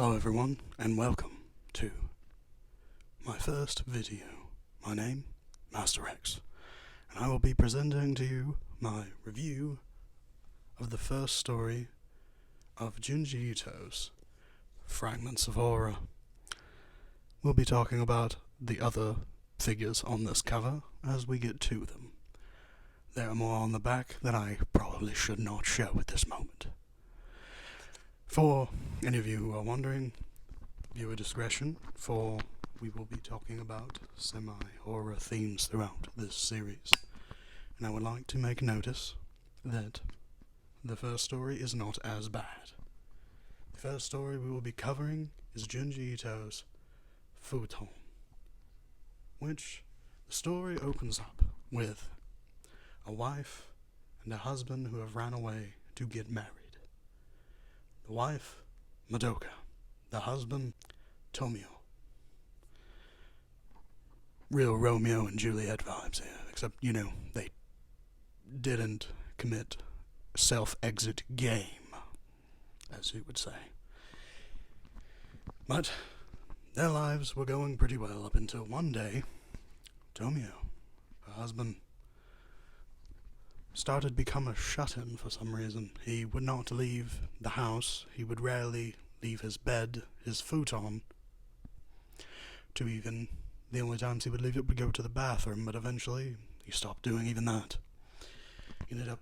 Hello everyone, and welcome to my first video. My name, Master X, and I will be presenting to you my review of the first story of Junji Ito's Fragments of Horror. We'll be talking about the other figures on this cover as we get to them. There are more on the back that I probably should not show at this moment. For any of you who are wondering, viewer discretion, for we will be talking about semi-horror themes throughout this series. And I would like to make notice that the first story is not as bad. The first story we will be covering is Junji Ito's Futon, which the story opens up with a wife and a husband who have ran away to get married. The wife, Madoka. The husband, Tomio. Real Romeo and Juliet vibes here, except, they didn't commit self-exit game, as you would say. But their lives were going pretty well up until one day, Tomio, her husband, started become a shut-in for some reason. He would not leave the house. He would rarely leave his bed, his futon, to even the only times he would leave it would go to the bathroom, but eventually he stopped doing even that. He ended up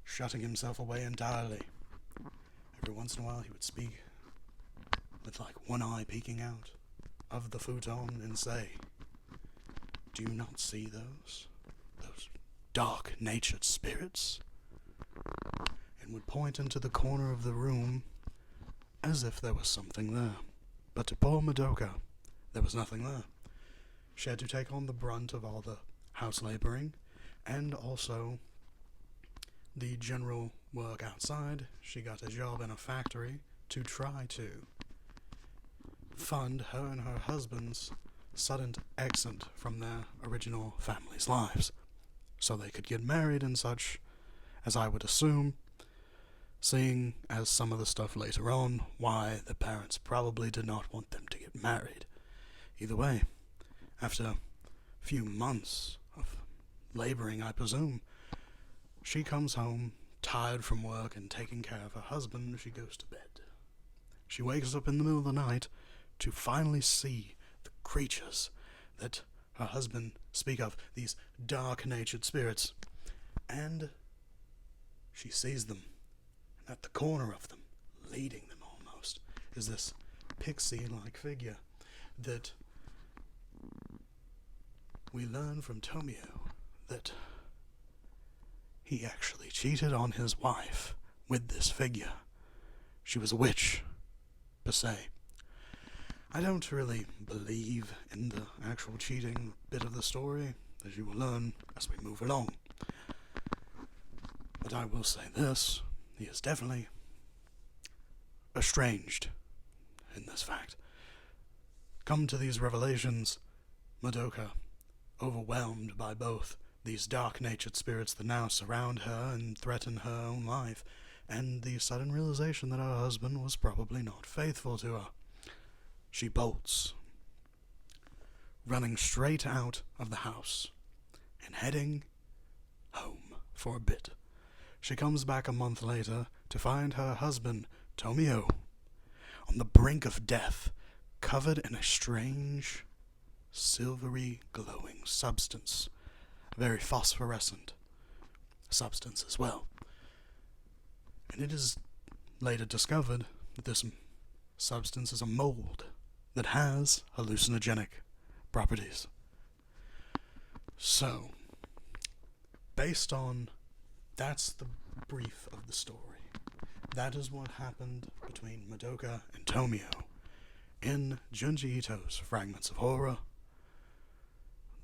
shutting himself away entirely. Every once in a while he would speak with one eye peeking out of the futon and say, "Do you not see those dark-natured spirits?" And would point into the corner of the room as if there was something there. But to poor Madoka, there was nothing there. She had to take on the brunt of all the house laboring, and also the general work outside. She got a job in a factory to try to fund her and her husband's sudden exit from their original family's lives, so they could get married and such, as I would assume, seeing as some of the stuff later on, why the parents probably did not want them to get married. Either way, after a few months of laboring, I presume, she comes home, tired from work and taking care of her husband. She goes to bed. She wakes up in the middle of the night to finally see the creatures that her husband speak of, these dark-natured spirits, and she sees them, and at the corner of them, leading them almost, is this pixie-like figure that we learn from Tomio that he actually cheated on his wife with this figure. She was a witch, per se. I don't really believe in the actual cheating bit of the story, as you will learn as we move along. But I will say this, he is definitely estranged in this fact. Come to these revelations, Madoka, overwhelmed by both these dark-natured spirits that now surround her and threaten her own life, and the sudden realization that her husband was probably not faithful to her. She bolts, running straight out of the house and heading home for a bit. She comes back a month later to find her husband, Tomio, on the brink of death, covered in a strange, silvery glowing substance, a very phosphorescent substance as well. And it is later discovered that this substance is a mold that has hallucinogenic properties. So, based on, that's the brief of the story. That is what happened between Madoka and Tomio in Junji Ito's Fragments of Horror,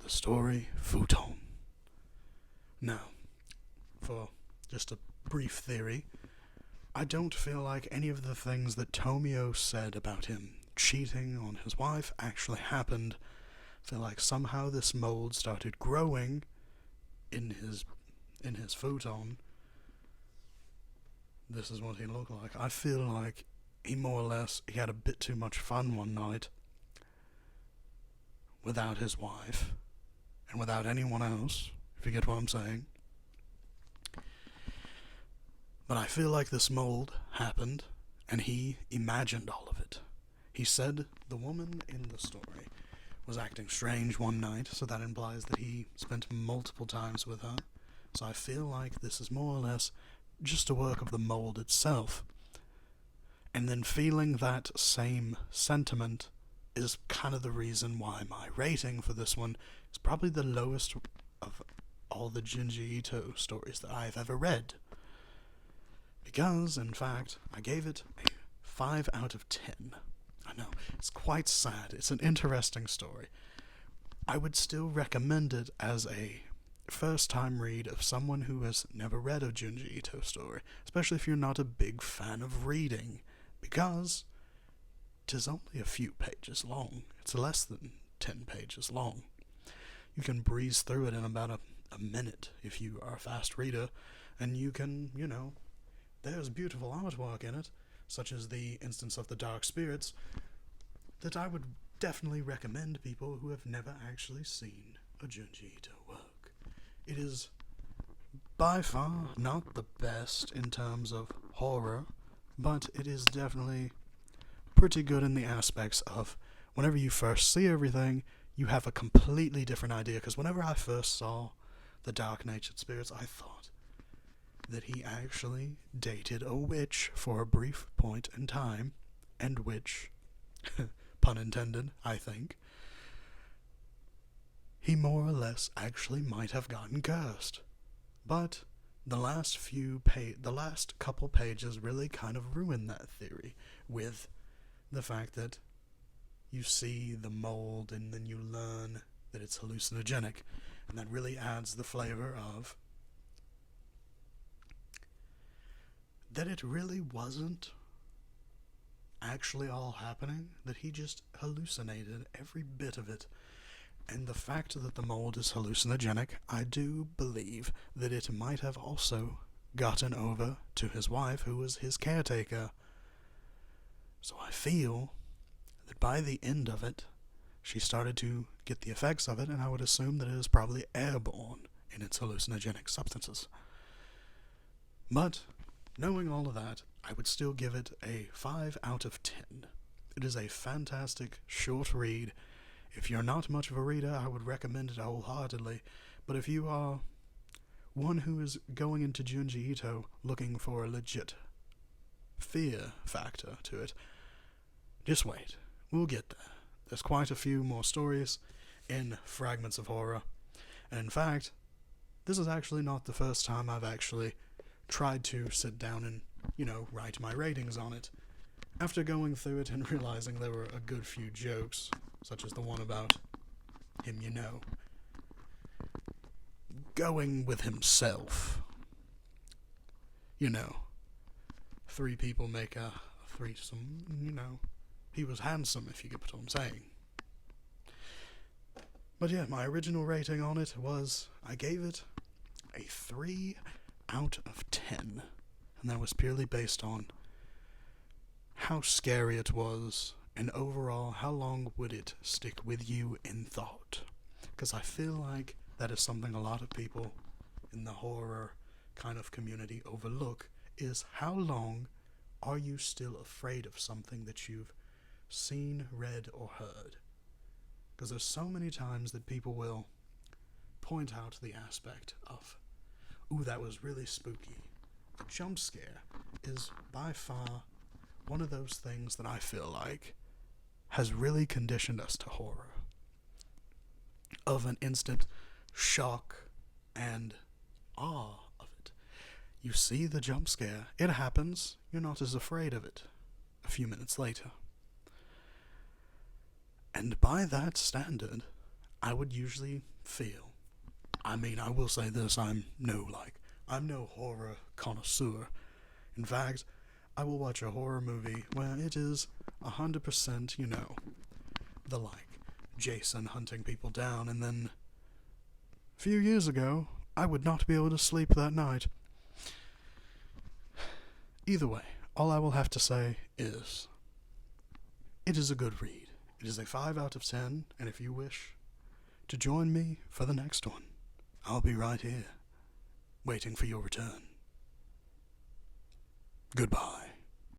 the story Futon. Now, for just a brief theory, I don't feel like any of the things that Tomio said about him cheating on his wife actually happened. I feel like somehow this mold started growing in his futon. This is what he looked like. I feel like he more or less, he had a bit too much fun one night without his wife and without anyone else, if you get what I'm saying. But I feel like this mold happened, and he imagined all of it. He said the woman in the story was acting strange one night, so that implies that he spent multiple times with her. So I feel like this is more or less just a work of the mold itself. And then feeling that same sentiment is kind of the reason why my rating for this one is probably the lowest of all the Junji Ito stories that I've ever read. Because, in fact, I gave it a 5 out of 10. I know, it's quite sad. It's an interesting story. I would still recommend it as a first-time read of someone who has never read a Junji Ito story, especially if you're not a big fan of reading, because it is only a few pages long. It's less than 10 pages long. You can breeze through it in about a minute if you are a fast reader, and you can, there's beautiful artwork in it, such as the instance of the Dark Spirits, that I would definitely recommend people who have never actually seen a Junji Ito work. It is by far not the best in terms of horror, but it is definitely pretty good in the aspects of whenever you first see everything, you have a completely different idea, because whenever I first saw the Dark-Natured Spirits, I thought that he actually dated a witch for a brief point in time, and which, pun intended, I think, he more or less actually might have gotten cursed. But the last couple pages really kind of ruin that theory, with the fact that you see the mold and then you learn that it's hallucinogenic, and that really adds the flavor of that it really wasn't actually all happening, that he just hallucinated every bit of it. And the fact that the mold is hallucinogenic, I do believe that it might have also gotten over to his wife, who was his caretaker. So I feel that by the end of it, she started to get the effects of it, and I would assume that it is probably airborne in its hallucinogenic substances. But knowing all of that, I would still give it a 5 out of 10. It is a fantastic short read. If you're not much of a reader, I would recommend it wholeheartedly. But if you are one who is going into Junji Ito looking for a legit fear factor to it, just wait. We'll get there. There's quite a few more stories in Fragments of Horror. And in fact, this is actually not the first time I've actually tried to sit down and, write my ratings on it. After going through it and realizing there were a good few jokes, such as the one about him, going with himself. 3 people make a threesome, he was handsome, if you get what I'm saying. But yeah, my original rating on it was, I gave it a 3 out of 10, and that was purely based on how scary it was, and overall, how long would it stick with you in thought? Because I feel like that is something a lot of people in the horror kind of community overlook, is how long are you still afraid of something that you've seen, read, or heard? Because there's so many times that people will point out the aspect of, ooh, that was really spooky. A jump scare is by far one of those things that I feel like has really conditioned us to horror. Of an instant shock and awe of it. You see the jump scare, it happens, you're not as afraid of it a few minutes later. And by that standard, I would usually feel, I will say this, I'm no horror connoisseur. In fact, I will watch a horror movie where it is 100%, the Jason hunting people down, and then a few years ago, I would not be able to sleep that night. Either way, all I will have to say is, it is a good read. It is a 5 out of 10, and if you wish to join me for the next one, I'll be right here, waiting for your return. Goodbye.